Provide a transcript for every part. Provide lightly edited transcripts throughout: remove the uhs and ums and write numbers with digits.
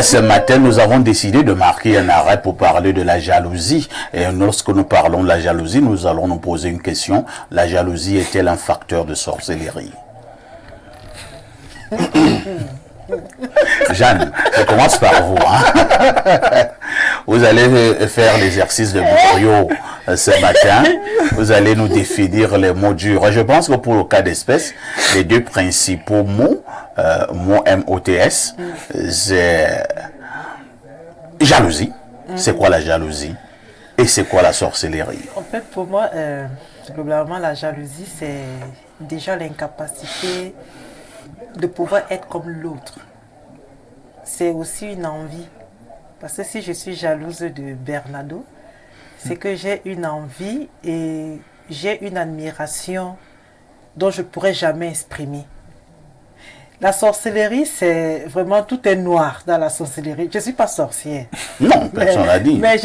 Ce matin, nous avons décidé de marquer un arrêt pour parler de la jalousie. Et lorsque nous parlons de la jalousie, nous allons nous poser une question. La jalousie est-elle un facteur de sorcellerie? Jeanne, je commence par vous. Hein. Vous allez faire l'exercice de Bourriot ce matin. Vous allez nous définir les mots durs. Je pense que pour le cas d'espèce, les deux principaux mots, mot M-O-T-S, c'est jalousie. C'est quoi la jalousie? Et c'est quoi la sorcellerie? En fait, pour moi, globalement, la jalousie, c'est déjà l'incapacité de pouvoir être comme l'autre. C'est aussi une envie. Parce que si je suis jalouse de Bernardo, c'est que j'ai une envie et j'ai une admiration dont je ne pourrais jamais exprimer. La sorcellerie, c'est vraiment tout est noir dans la sorcellerie. Je ne suis pas sorcière. Non, personne l'a dit. Mais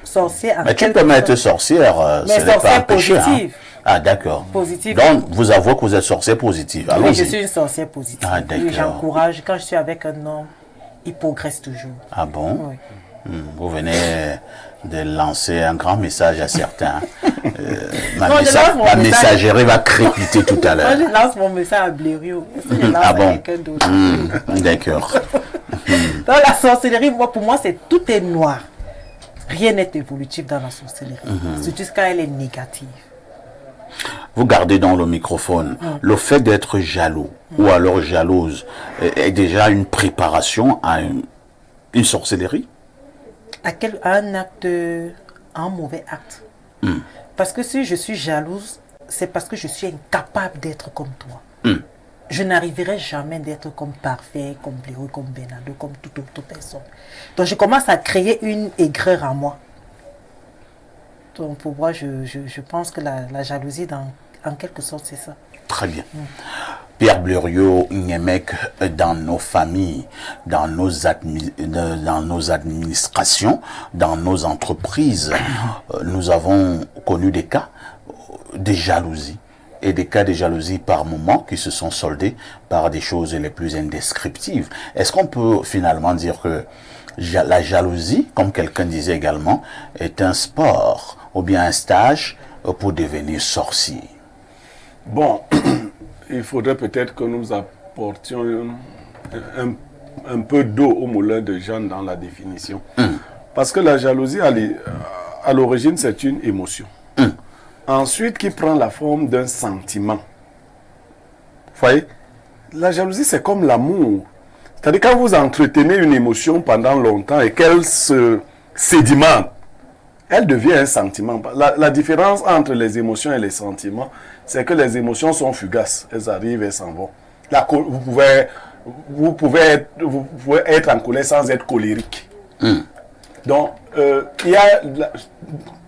sorcière. Mais tu peux mettre sorcière, mais ce n'est pas un péché. positive. Hein. Ah, d'accord. Positive. Donc, vous avouez que vous êtes sorcière positive. Oui, je suis une sorcière positive. Ah, d'accord. J'encourage, quand je suis avec un homme, il progresse toujours. Ah bon? Oui. Vous venez de lancer un grand message à certains. Ma messagerie va crépiter tout à l'heure. Moi, je lance mon message à Blériot. Ah bon? D'accord. Dans la sorcellerie, pour moi, tout est noir. Rien n'est évolutif dans la sorcellerie. Surtout quand elle est négative. Vous gardez dans le microphone. Le fait d'être jaloux ou alors jalouse est déjà une préparation à une sorcellerie? À un acte, un mauvais acte. Parce que si je suis jalouse, c'est parce que je suis incapable d'être comme toi. Je n'arriverai jamais d'être comme parfait, comme Blériot, comme Bernardo, comme toute autre personne. Donc je commence à créer une aigreur en moi. Donc pour moi, je pense que la jalousie, en quelque sorte, c'est ça. Très bien. Pierre Blériot, Niemek, dans nos familles, dans nos administrations, dans nos entreprises, nous avons connu des cas de jalousie. Et des cas de jalousie par moment qui se sont soldés par des choses les plus indescriptibles. Est-ce qu'on peut finalement dire que la jalousie, comme quelqu'un disait également, est un sport ou bien un stage pour devenir sorcier? Bon, il faudrait peut-être que nous apportions un peu d'eau au moulin de Jeanne dans la définition. Parce que la jalousie, à l'origine, c'est une émotion. Ensuite, qui prend la forme d'un sentiment. Vous voyez, la jalousie, c'est comme l'amour. C'est-à-dire, quand vous entretenez une émotion pendant longtemps et qu'elle se sédimente, elle devient un sentiment. La différence entre les émotions et les sentiments, c'est que les émotions sont fugaces. Elles arrivent, elles s'en vont. Vous pouvez être en colère sans être colérique. Donc, il y a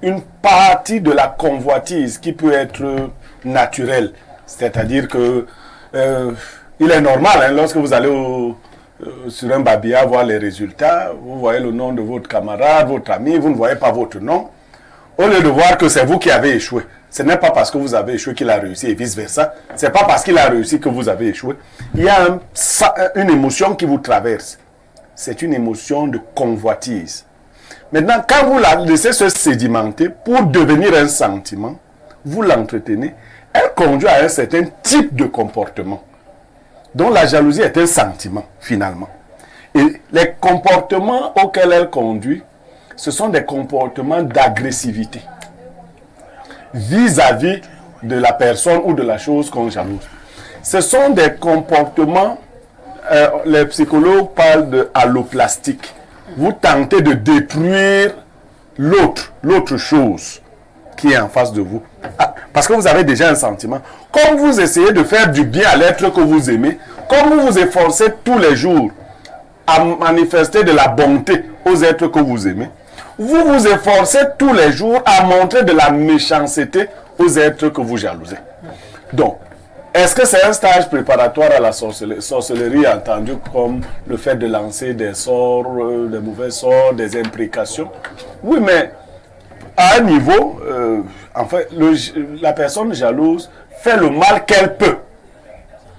une partie de la convoitise qui peut être naturelle. C'est-à-dire que il est normal, hein, lorsque vous allez sur un babillard voir les résultats, vous voyez le nom de votre camarade, votre ami, vous ne voyez pas votre nom. Au lieu de voir que c'est vous qui avez échoué, ce n'est pas parce que vous avez échoué qu'il a réussi et vice-versa. Ce n'est pas parce qu'il a réussi que vous avez échoué. Il y a une émotion qui vous traverse. C'est une émotion de convoitise. Maintenant, quand vous la laissez se sédimenter pour devenir un sentiment, vous l'entretenez, elle conduit à un certain type de comportement. Donc la jalousie est un sentiment, finalement. Et les comportements auxquels elle conduit, ce sont des comportements d'agressivité vis-à-vis de la personne ou de la chose qu'on jalouse. Ce sont des comportements, les psychologues parlent de alloplastique. Vous tentez de détruire l'autre chose qui est en face de vous. Parce que vous avez déjà un sentiment. Comme vous essayez de faire du bien à l'être que vous aimez, comme vous vous efforcez tous les jours à manifester de la bonté aux êtres que vous aimez, vous vous efforcez tous les jours à montrer de la méchanceté aux êtres que vous jalousez. Donc, est-ce que c'est un stage préparatoire à la sorcellerie entendu comme le fait de lancer des sorts, des mauvais sorts, des imprécations? Oui, mais à un niveau, en fait, la personne jalouse fait le mal qu'elle peut.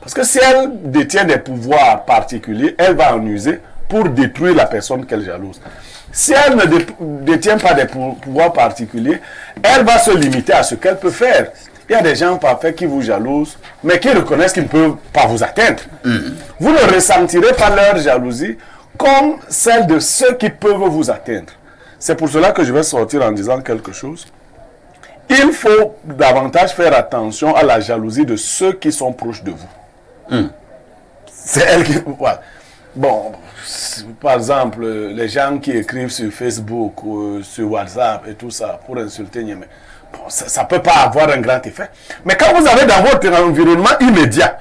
Parce que si elle détient des pouvoirs particuliers, elle va en user pour détruire la personne qu'elle jalouse. Si elle ne détient pas des pouvoirs particuliers, elle va se limiter à ce qu'elle peut faire. Il y a des gens parfaits qui vous jalousent, mais qui reconnaissent qu'ils ne peuvent pas vous atteindre. Vous ne ressentirez pas leur jalousie comme celle de ceux qui peuvent vous atteindre. C'est pour cela que je vais sortir en disant quelque chose. Il faut davantage faire attention à la jalousie de ceux qui sont proches de vous. C'est elle qui... Voilà. Bon, par exemple, les gens qui écrivent sur Facebook ou sur WhatsApp et tout ça pour insulter Niamey, bon, ça ne peut pas avoir un grand effet. Mais quand vous avez dans votre environnement immédiat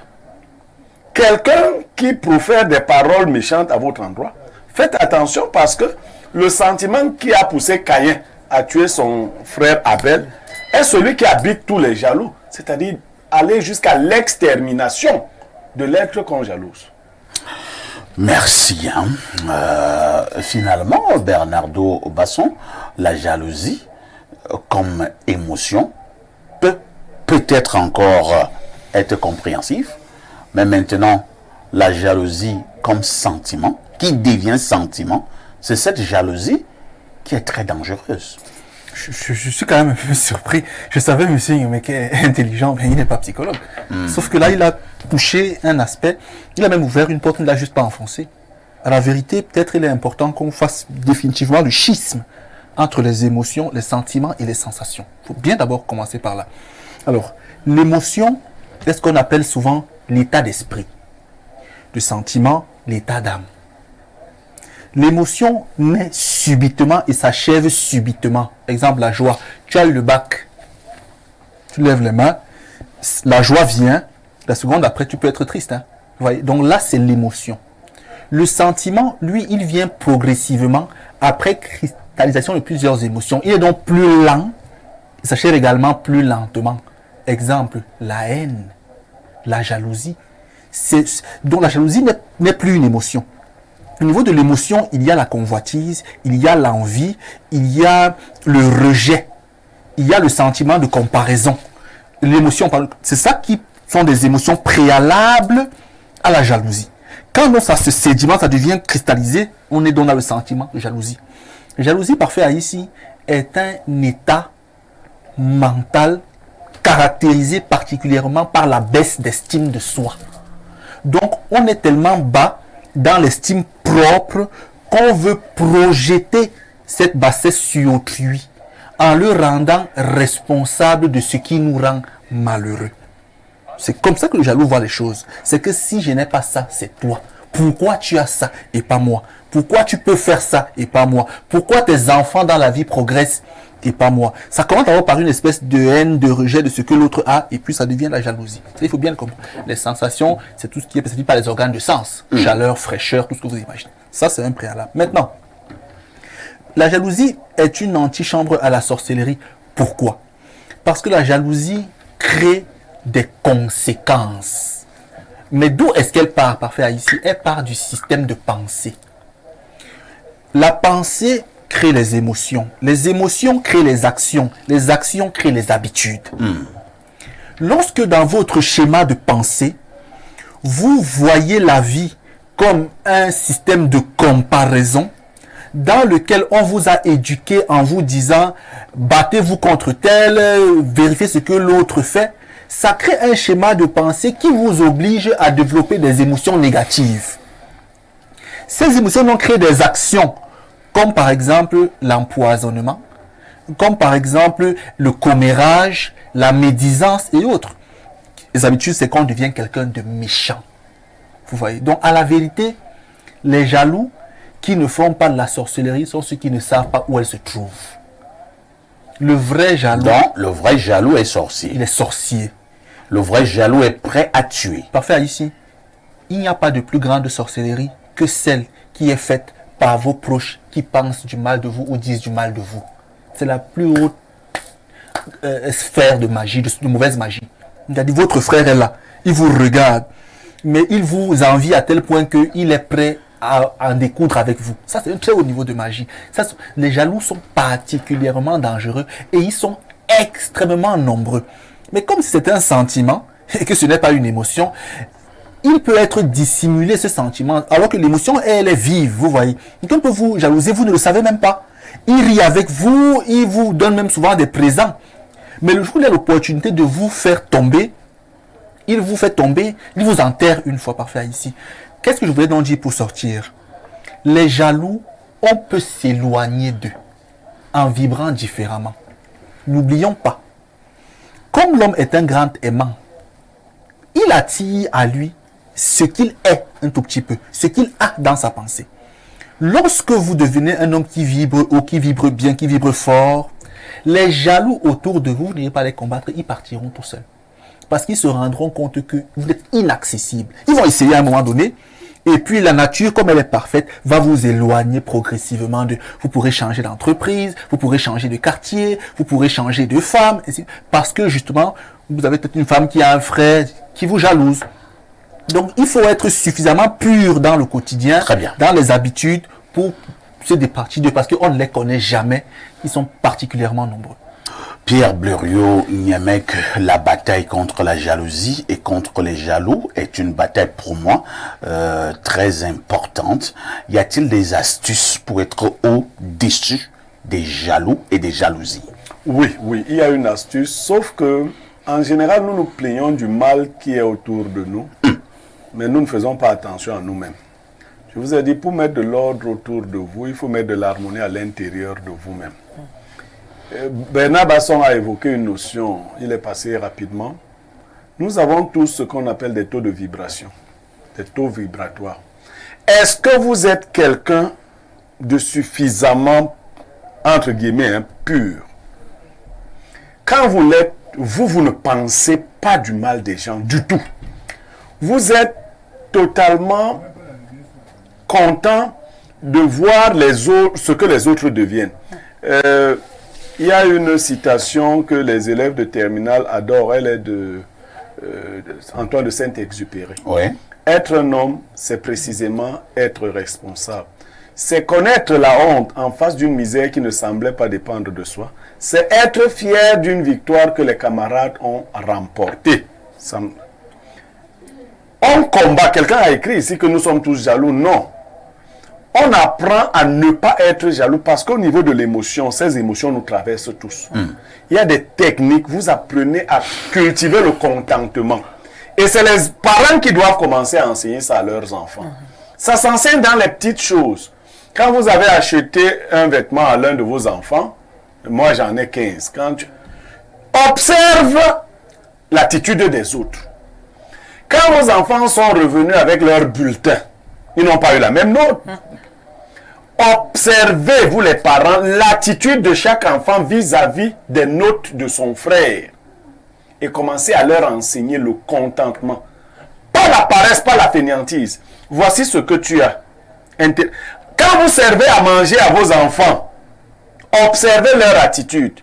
quelqu'un qui profère des paroles méchantes à votre endroit, faites attention parce que le sentiment qui a poussé Caïn à tuer son frère Abel est celui qui habite tous les jaloux, c'est-à-dire aller jusqu'à l'extermination de l'être qu'on jalouse. Merci. Finalement, Bernardo Basson, la jalousie comme émotion peut-être encore être compréhensive, mais maintenant, la jalousie comme sentiment, qui devient sentiment, c'est cette jalousie qui est très dangereuse. Je suis quand même un peu surpris. Je savais, monsieur Nyomeke est intelligent, mais il n'est pas psychologue. Sauf que là, il a touché un aspect. Il a même ouvert une porte, il ne l'a juste pas enfoncée. À la vérité, peut-être il est important qu'on fasse définitivement le schisme entre les émotions, les sentiments et les sensations. Il faut bien d'abord commencer par là. Alors, l'émotion est ce qu'on appelle souvent l'état d'esprit. Le sentiment, l'état d'âme. L'émotion naît subitement et s'achève subitement. Exemple, la joie. Tu as eu le bac. Tu lèves les mains. La joie vient. La seconde après, tu peux être triste. Hein. Vous voyez? Donc là, c'est l'émotion. Le sentiment, lui, il vient progressivement après cristallisation de plusieurs émotions. Il est donc plus lent. Il s'achève également plus lentement. Exemple, la haine, la jalousie. Donc la jalousie n'est plus une émotion. Au niveau de l'émotion, il y a la convoitise, il y a l'envie, il y a le rejet, il y a le sentiment de comparaison. L'émotion, c'est ça qui sont des émotions préalables à la jalousie. Quand ça se sédimente, ça devient cristallisé, on est donc dans le sentiment de jalousie. La jalousie, parfait ici, est un état mental caractérisé particulièrement par la baisse d'estime de soi. Donc, on est tellement bas dans l'estime propre qu'on veut projeter cette bassesse sur autrui en le rendant responsable de ce qui nous rend malheureux. C'est comme ça que le jaloux voit les choses. C'est que si je n'ai pas ça, c'est toi. Pourquoi tu as ça et pas moi? Pourquoi tu peux faire ça et pas moi? Pourquoi tes enfants dans la vie progressent et pas moi? Ça commence d'abord par une espèce de haine, de rejet de ce que l'autre a, et puis ça devient la jalousie. Il faut bien le comprendre. Les sensations, c'est tout ce qui est perçu par les organes de sens. Chaleur, fraîcheur, tout ce que vous imaginez. Ça, c'est un préalable. Maintenant, la jalousie est une antichambre à la sorcellerie. Pourquoi? Parce que la jalousie crée des conséquences. Mais d'où est-ce qu'elle part? Parfait ici, elle part du système de pensée. La pensée crée les émotions créent les actions créent les habitudes. Lorsque dans votre schéma de pensée, vous voyez la vie comme un système de comparaison dans lequel on vous a éduqué en vous disant battez-vous contre tel, vérifiez ce que l'autre fait, ça crée un schéma de pensée qui vous oblige à développer des émotions négatives. Ces émotions vont créer des actions comme par exemple l'empoisonnement, comme par exemple le commérage, la médisance et autres. Les habitudes, c'est qu'on devient quelqu'un de méchant. Vous voyez? Donc, à la vérité, les jaloux qui ne font pas de la sorcellerie sont ceux qui ne savent pas où elle se trouve. Le vrai jaloux... Donc, le vrai jaloux est sorcier. Il est sorcier. Le vrai jaloux est prêt à tuer. Parfait, ici. Il n'y a pas de plus grande sorcellerie que celle qui est faite par vos proches qui pensent du mal de vous ou disent du mal de vous. C'est la plus haute sphère de magie, de mauvaise magie. C'est-à-dire, votre frère est là, il vous regarde, mais il vous envie à tel point qu'il est prêt à en découdre avec vous. Ça, c'est un très haut niveau de magie. Ça, les jaloux sont particulièrement dangereux et ils sont extrêmement nombreux. Mais comme c'est un sentiment et que ce n'est pas une émotion, il peut être dissimulé ce sentiment, alors que l'émotion, elle est vive, vous voyez. Quelqu'un peut vous jalouser, vous ne le savez même pas. Il rit avec vous, il vous donne même souvent des présents. Mais le jour où il a l'opportunité de vous faire tomber, il vous fait tomber, il vous enterre une fois parfait ici. Qu'est-ce que je voulais donc dire pour sortir? Les jaloux, on peut s'éloigner d'eux en vibrant différemment. N'oublions pas, comme l'homme est un grand aimant, il attire à lui ce qu'il est un tout petit peu, ce qu'il a dans sa pensée. Lorsque vous devenez un homme qui vibre haut, qui vibre bien, qui vibre fort, les jaloux autour de vous, vous n'allez pas les combattre, ils partiront tout seuls. Parce qu'ils se rendront compte que vous êtes inaccessible. Ils vont essayer à un moment donné, et puis la nature, comme elle est parfaite, va vous éloigner progressivement de... Vous pourrez changer d'entreprise, vous pourrez changer de quartier, vous pourrez changer de femme, parce que justement, vous avez peut-être une femme qui a un frère qui vous jalouse. Donc, il faut être suffisamment pur dans le quotidien, dans les habitudes, pour se départir d'eux, parce qu'on ne les connaît jamais. Ils sont particulièrement nombreux. Pierre Blériot Niamek, la bataille contre la jalousie et contre les jaloux est une bataille pour moi très importante. Y a-t-il des astuces pour être au-dessus des jaloux et des jalousies? Oui, il y a une astuce, sauf que en général, nous nous plaignons du mal qui est autour de nous, mais nous ne faisons pas attention à nous-mêmes. Je vous ai dit, pour mettre de l'ordre autour de vous, il faut mettre de l'harmonie à l'intérieur de vous-même. Bernard Basson a évoqué une notion, il est passé rapidement. Nous avons tous ce qu'on appelle des taux de vibration, des taux vibratoires. Est-ce que vous êtes quelqu'un de suffisamment, entre guillemets, pur? Quand vous l'êtes, vous ne pensez pas du mal des gens du tout. Vous êtes totalement content de voir les autres, ce que les autres deviennent. Il y a une citation que les élèves de terminale adorent, elle est de Antoine de Saint-Exupéry. Oui. Être un homme, c'est précisément être responsable. C'est connaître la honte en face d'une misère qui ne semblait pas dépendre de soi. C'est être fier d'une victoire que les camarades ont remportée. On combat, quelqu'un a écrit ici que nous sommes tous jaloux. Non. On apprend à ne pas être jaloux parce qu'au niveau de l'émotion, ces émotions nous traversent tous. Il y a des techniques, vous apprenez à cultiver le contentement. Et c'est les parents qui doivent commencer à enseigner ça à leurs enfants. Ça s'enseigne dans les petites choses. Quand vous avez acheté un vêtement à l'un de vos enfants, moi j'en ai 15, observe l'attitude des autres. Quand vos enfants sont revenus avec leur bulletin, ils n'ont pas eu la même note. Observez, vous les parents, l'attitude de chaque enfant vis-à-vis des notes de son frère. Et commencez à leur enseigner le contentement. Pas la paresse, pas la fainéantise. Voici ce que tu as. Quand vous servez à manger à vos enfants, observez leur attitude.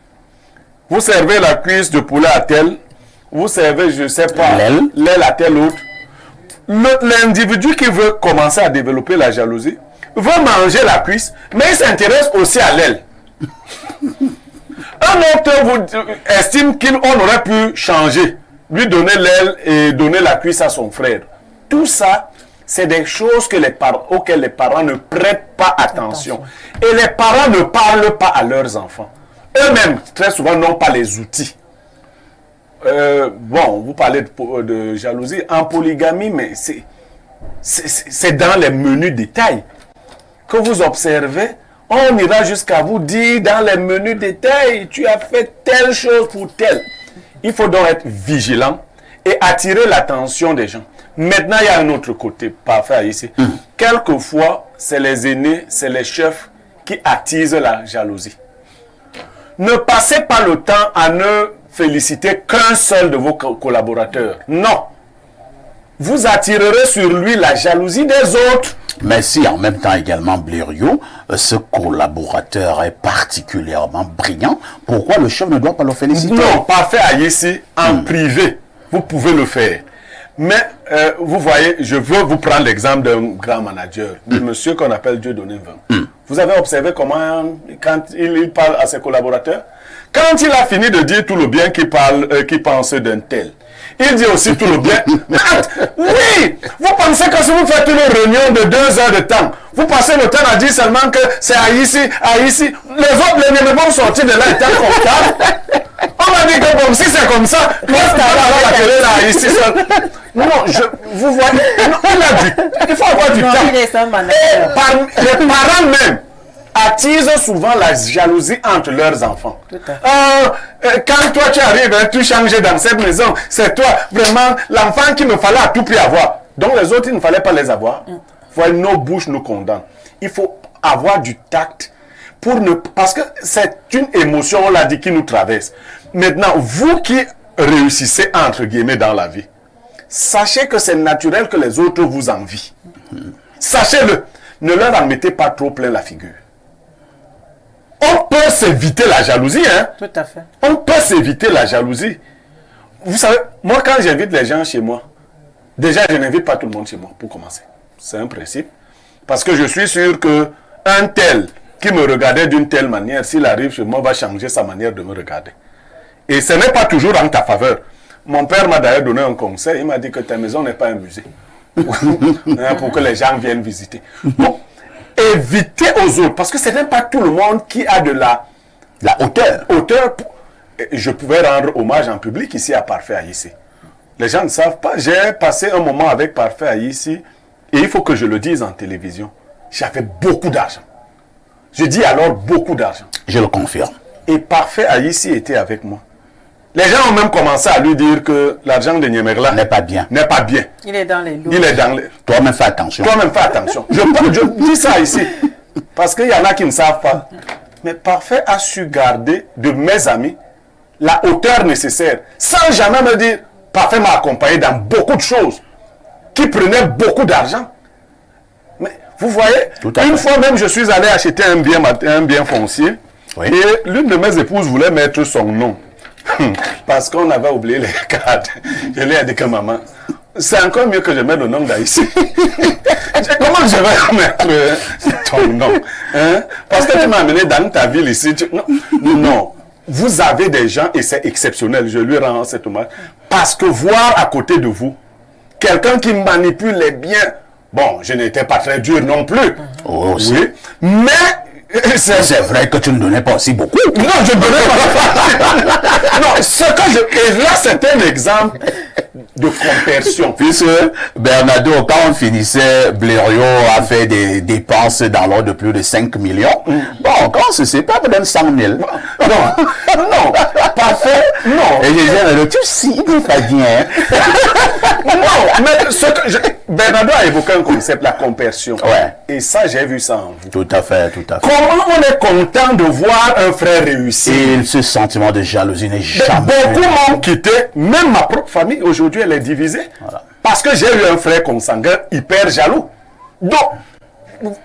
Vous servez la cuisse de poulet à tel, vous servez, je ne sais pas, l'aile à tel autre. L'individu qui veut commencer à développer la jalousie veut manger la cuisse, mais il s'intéresse aussi à l'aile. Un autre vous estime qu'on aurait pu changer, lui donner l'aile et donner la cuisse à son frère. Tout ça, c'est des choses que auxquelles les parents ne prêtent pas attention. Et les parents ne parlent pas à leurs enfants. Eux-mêmes, très souvent, n'ont pas les outils. Vous parlez de jalousie en polygamie, mais c'est dans les menus détails que vous observez. On ira jusqu'à vous dire dans les menus détails, tu as fait telle chose pour telle. Il faut donc être vigilant et attirer l'attention des gens. Maintenant, il y a un autre côté parfait ici. Quelquefois, c'est les aînés, c'est les chefs qui attisent la jalousie. Ne passez pas le temps à ne féliciter qu'un seul de vos collaborateurs. Non. Vous attirerez sur lui la jalousie des autres. Mais si en même temps également Blériot, ce collaborateur est particulièrement brillant, pourquoi le chef ne doit pas le féliciter? Non, pas fait ici, en privé. Vous pouvez le faire. Mais vous voyez, je veux vous prendre l'exemple d'un grand manager, de monsieur qu'on appelle Dieudonné Vin. Vous avez observé comment, quand il parle à ses collaborateurs, quand il a fini de dire tout le bien qu'il pense d'un tel, il dit aussi tout le bien. Oui, vous pensez que si vous faites une réunion de 2 heures de temps, vous passez le temps à dire seulement que c'est à ici. Les autres, les vont sortir de là étant confortables. On m'a dit que bon, si c'est comme ça, moi je peux avoir la télé là, ici seul. Non, vous voyez, il faut avoir du temps. Les parents même attisent souvent la jalousie entre leurs enfants. Quand toi tu arrives, tu changes dans cette maison, c'est toi vraiment l'enfant qu'il me fallait à tout prix avoir. Donc les autres, il ne fallait pas les avoir. Voilà, nos bouches nous condamnent. Il faut avoir du tact pour ne... Parce que c'est une émotion, on l'a dit, qui nous traverse. Maintenant, vous qui réussissez, entre guillemets, dans la vie, sachez que c'est naturel que les autres vous envient. Sachez-le. Ne leur en mettez pas trop plein la figure. On peut s'éviter la jalousie, hein? Tout à fait. On peut s'éviter la jalousie. Vous savez, moi, quand j'invite les gens chez moi, déjà, je n'invite pas tout le monde chez moi, pour commencer. C'est un principe. Parce que je suis sûr qu'un tel qui me regardait d'une telle manière, s'il arrive chez moi, va changer sa manière de me regarder. Et ce n'est pas toujours en ta faveur. Mon père m'a d'ailleurs donné un conseil. Il m'a dit que ta maison n'est pas un musée. Pour que les gens viennent visiter. Bon, évitez aux autres. Parce que ce n'est pas tout le monde qui a de la hauteur. Je pouvais rendre hommage en public ici à Parfait Haïssi. Les gens ne savent pas. J'ai passé un moment avec Parfait Haïssi. Et il faut que je le dise en télévision. J'avais beaucoup d'argent. Je dis alors beaucoup d'argent. Je le confirme. Et Parfait Haïssi était avec moi. Les gens ont même commencé à lui dire que l'argent de Niemerla n'est pas bien. N'est pas bien. Il est dans les lots. Il est dans les... Toi-même fais attention. Toi-même fais attention. Je dis ça ici. Parce qu'il y en a qui ne savent pas. Mais Parfait a su garder de mes amis la hauteur nécessaire. Sans jamais me dire, Parfait m'a accompagné dans beaucoup de choses. Qui prenaient beaucoup d'argent. Mais vous voyez, une fois même, je suis allé acheter un bien foncier. Oui. Et l'une de mes épouses voulait mettre son nom. Parce qu'on avait oublié les cartes. Je lui ai dit que maman, c'est encore mieux que je mette le nom d'Haïssi. Comment je vais mettre ton nom, hein? Parce que tu m'as amené dans ta ville ici. Non. Vous avez des gens et c'est exceptionnel. Je lui rends cet hommage. Parce que voir à côté de vous quelqu'un qui manipule les biens. Bon, je n'étais pas très dur non plus. Oh, oui. Mais c'est vrai que tu ne donnais pas aussi beaucoup. Non, je ne donnais pas. Non, ce que je... Et là, c'est un exemple de compersion. Puisque Bernardo, quand on finissait, Blériot a fait des dépenses dans l'ordre de plus de 5 millions. Bon, quand on se sépare, peut-être 100 000. Non, parfait, non. Et je disais, tu cibles pas bien. Non, mais ce que Bernardo a évoqué un concept, la compersion. Ouais. Et ça, j'ai vu ça en vous. Tout à fait, tout à fait. Comment on est content de voir un frère réussir? Et ce sentiment de jalousie n'est jamais... Beaucoup m'ont quitté, même ma propre famille, aujourd'hui, elle est divisée. Voilà. Parce que j'ai eu un frère consanguin hyper jaloux. Donc, vous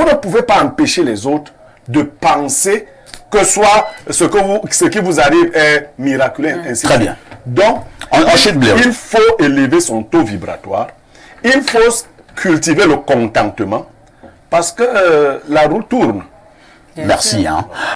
ne pouvez pas empêcher les autres de penser que soit ce qui vous arrive est miraculeux. Ainsi. Très bien. Donc, il faut élever son taux vibratoire. Il faut cultiver le contentement parce que la roue tourne. Merci. Hein.